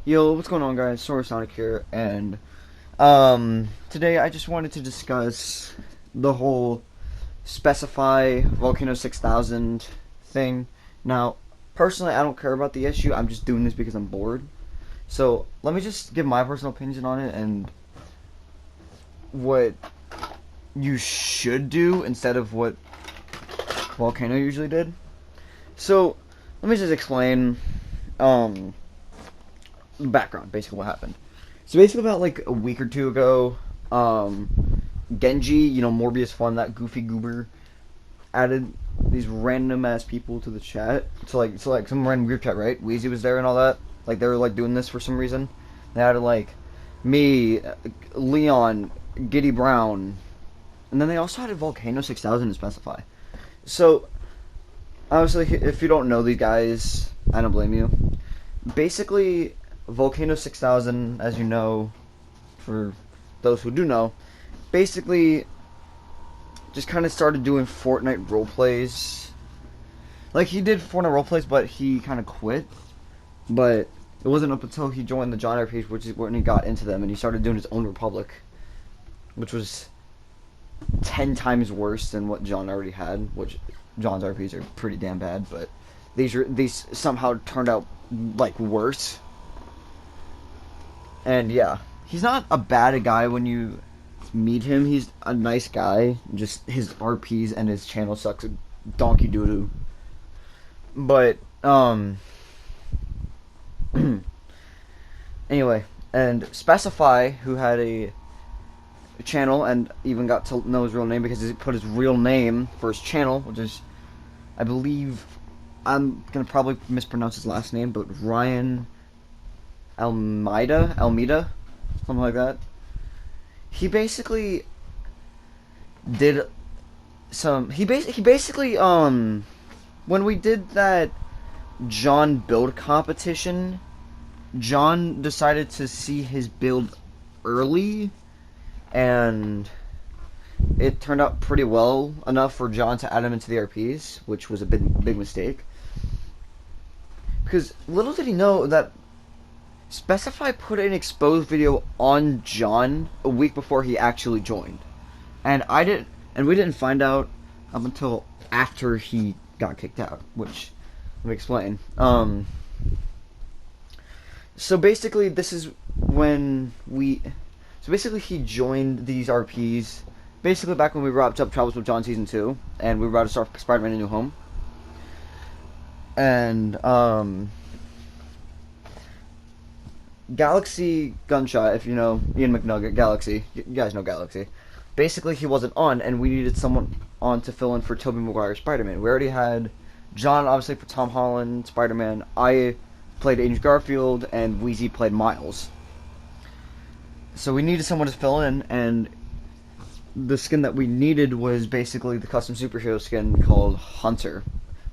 Yo, what's going on, guys? SoraSonic here, and today I just wanted to discuss the whole specify Volcano6000 thing. Now, personally, I don't care about the issue. I'm just doing this because I'm bored. So let me just give my personal opinion on it and what you should do instead of what Volcano usually did. So let me just explain background, basically what happened. So basically about like a week or two ago, Genji, Morbius Fun, that goofy goober, added these random ass people to the chat. So like some random group chat, right? Wheezy was there and all that. Like they were like doing this for some reason. They added like me, Leon, Giddy Brown, and then they also added Volcano6000 to specify. So obviously, if you don't know these guys, I don't blame you. Basically, Volcano6000, as you know, for those who do know, basically just kind of started doing Fortnite roleplays. Like, he did Fortnite roleplays, but he kind of quit. But it wasn't up until he joined the John RP, which is when he got into them, and he started doing his own Republic, which was 10 times worse than what John already had, which John's RPs are pretty damn bad, but these somehow turned out, like, worse. And yeah, he's not a bad guy when you meet him. He's a nice guy. Just his RPs and his channel sucks a donkey doo doo. But anyway, and Specify, who had a channel and even got to know his real name because he put his real name for his channel, which is, I believe, I'm gonna probably mispronounce his last name, but Ryan Almeida, something like that. He basically did some. He basically when we did that John build competition, John decided to see his build early, and it turned out pretty well enough for John to add him into the RPs, which was a big mistake. Because little did he know that Specify put an exposed video on John a week before he actually joined, and we didn't find out up until after he got kicked out. Which, let me explain. So basically, this is when so basically he joined these RPs. Basically, back when we wrapped up Travels with John Season 2, and we were about to start Spider-Man: A New Home, and Galaxy Gunshot, if you know Ian McNugget, Galaxy, you guys know Galaxy. Basically, he wasn't on, and we needed someone on to fill in for Tobey Maguire Spider-Man. We already had John, obviously, for Tom Holland Spider-Man. I played Andrew Garfield, and Wheezy played Miles. So we needed someone to fill in, and the skin that we needed was basically the custom superhero skin called Hunter,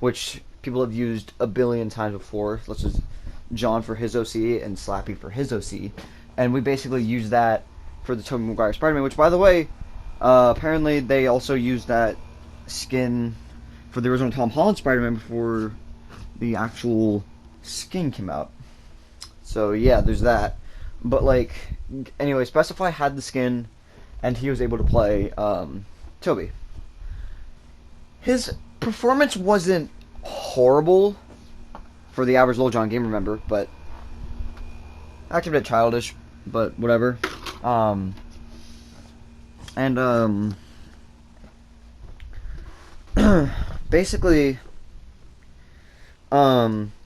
which people have used a billion times before. Let's just John for his OC and Slappy for his OC, and we basically used that for the Tobey Maguire Spider-Man, which, by the way, apparently they also used that skin for the original Tom Holland Spider-Man before the actual skin came out. So yeah, there's that. But like, anyway, Specify had the skin, and he was able to play Tobey. His performance wasn't horrible for the average Lil Jon gamer member, but acting a bit childish, but whatever. Basically,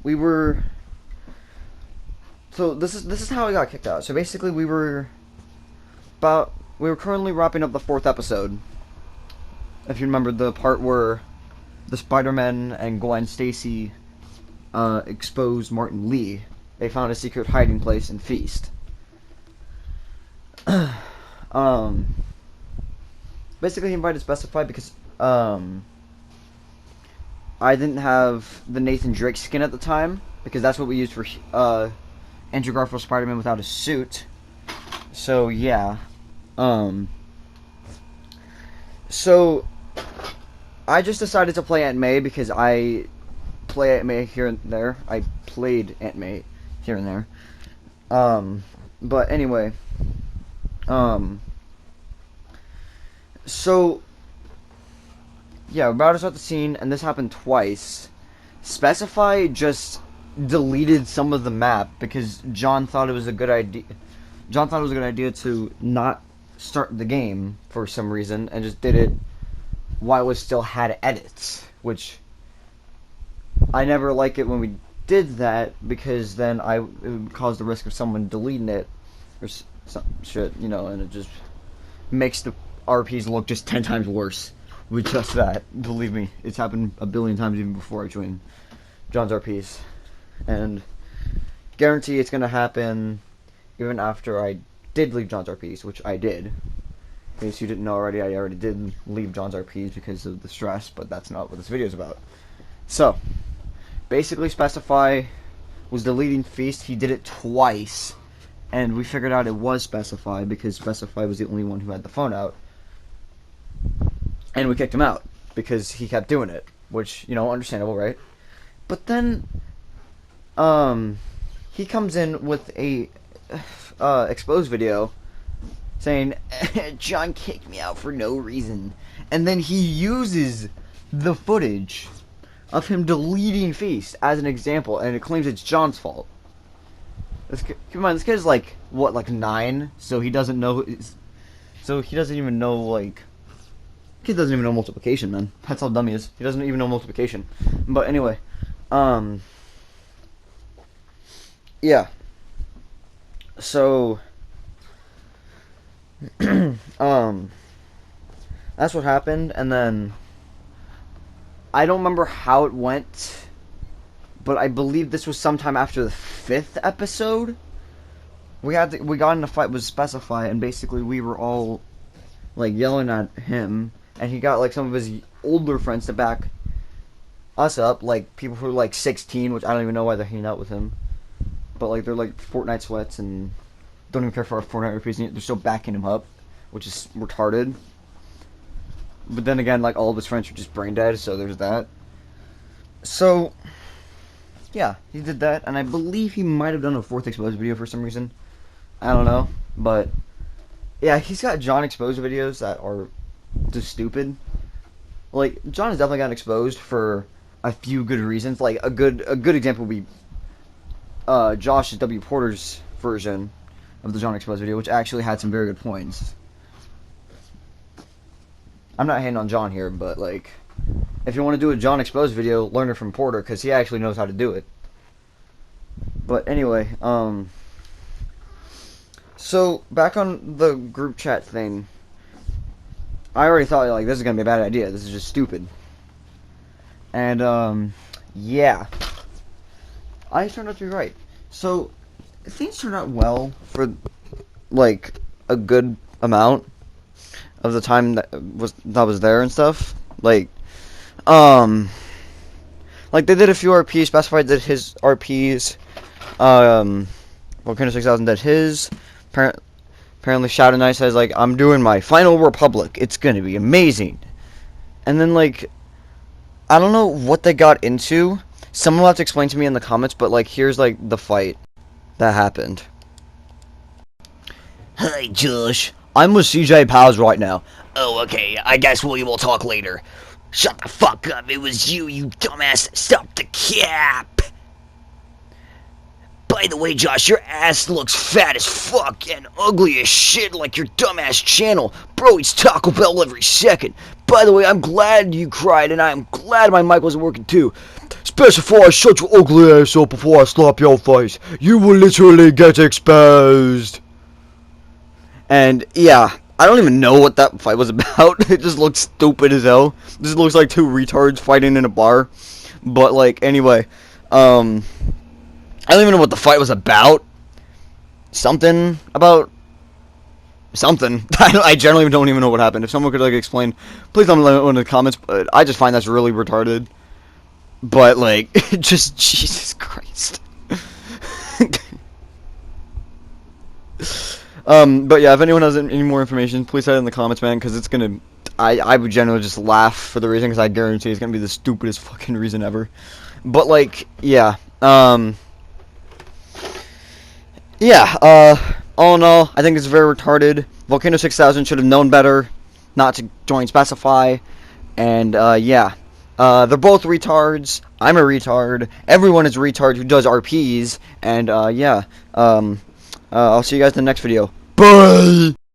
we were. So this is how I got kicked out. So basically, we were currently wrapping up the 4th episode. If you remember the part where the Spider-Man and Gwen Stacy exposed Martin Lee. They found a secret hiding place in Feast. Basically, he invited Specify because I didn't have the Nathan Drake skin at the time, because that's what we used for Andrew Garfield Spider-Man without a suit. So yeah, so I just decided to play Aunt May because I play Aunt May here and there. I played Aunt May here and there. But anyway, so yeah, we're about to start the scene, and this happened twice. Specify just deleted some of the map because John thought it was a good idea. John thought it was a good idea to not start the game for some reason, and just did it while it still had edits, which I never like it when we did that, because then it would cause the risk of someone deleting it or some shit, you know, and it just makes the RPs look just 10 times worse with just that. Believe me, it's happened a billion times even before I joined John's RPs, and guarantee it's gonna happen even after I did leave John's RPs, which I did. In case you didn't know already, I already did leave John's RPs because of the stress, but that's not what this video is about. So, basically Specify was deleting Feast. He did it twice, and we figured out it was Specify because Specify was the only one who had the phone out. And we kicked him out because he kept doing it, which, you know, understandable, right? But then, he comes in with a exposed video saying, John kicked me out for no reason. And then he uses the footage of him deleting Feast as an example, and it claims it's John's fault. Keep in mind, this kid is like, what, like 9? So he doesn't know, so he doesn't even know, like, kid doesn't even know multiplication, man. That's how dumb he is. He doesn't even know multiplication. But anyway, yeah. So, that's what happened, and then I don't remember how it went, but I believe this was sometime after the 5th episode. We got in a fight with Specify, and basically we were all like yelling at him, and he got like some of his older friends to back us up, like people who were like 16, which I don't even know why they're hanging out with him, but like they're like Fortnite sweats and don't even care for our Fortnite repeats, and they're still backing him up, which is retarded. But then again, like, all of his friends are just brain dead, so there's that. So, yeah, he did that, and I believe he might have done a 4th exposed video for some reason. I don't know, but yeah, he's got John exposed videos that are just stupid. Like, John has definitely gotten exposed for a few good reasons. Like, a good example would be Josh's W. Porter's version of the John exposed video, which actually had some very good points. I'm not hating on John here, but like, if you want to do a John exposed video, learn it from Porter, because he actually knows how to do it. But anyway, so back on the group chat thing, I already thought, like, this is gonna be a bad idea. This is just stupid. And yeah, I turned out to be right. So things turned out well for like a good amount of the time that was there and stuff. Like they did a few RPs. Specified did his RPs. Volcano6000 did his. Apparently Shadow Knight says, like, I'm doing my Final Republic. It's gonna be amazing. And then, like, I don't know what they got into. Someone will have to explain to me in the comments, but, like, here's, like, the fight that happened. Hi, Josh. I'm with CJ Pals right now. Oh, okay. I guess we will talk later. Shut the fuck up. It was you, you dumbass. Stop the cap. By the way, Josh, your ass looks fat as fuck and ugly as shit like your dumbass channel. Bro eats Taco Bell every second. By the way, I'm glad you cried, and I'm glad my mic wasn't working too. Specify, shut your ugly ass up before I slap your face. You will literally get exposed. And yeah, I don't even know what that fight was about. It just looks stupid as hell. This looks like two retards fighting in a bar. But like, anyway, I don't even know what the fight was about. Something about something. I generally don't even know what happened. If someone could like explain, please let me know in the comments. But I just find that's really retarded. But like, just Jesus Christ. But yeah, if anyone has any more information, please say it in the comments, man, because it's gonna, I would generally just laugh for the reason, because I guarantee it's gonna be the stupidest fucking reason ever. But like, yeah, Yeah, all in all, I think it's very retarded. Volcano6000 should have known better not to join Specify. And, yeah. They're both retards. I'm a retard. Everyone is a retard who does RPs. And, yeah. I'll see you guys in the next video. Bye!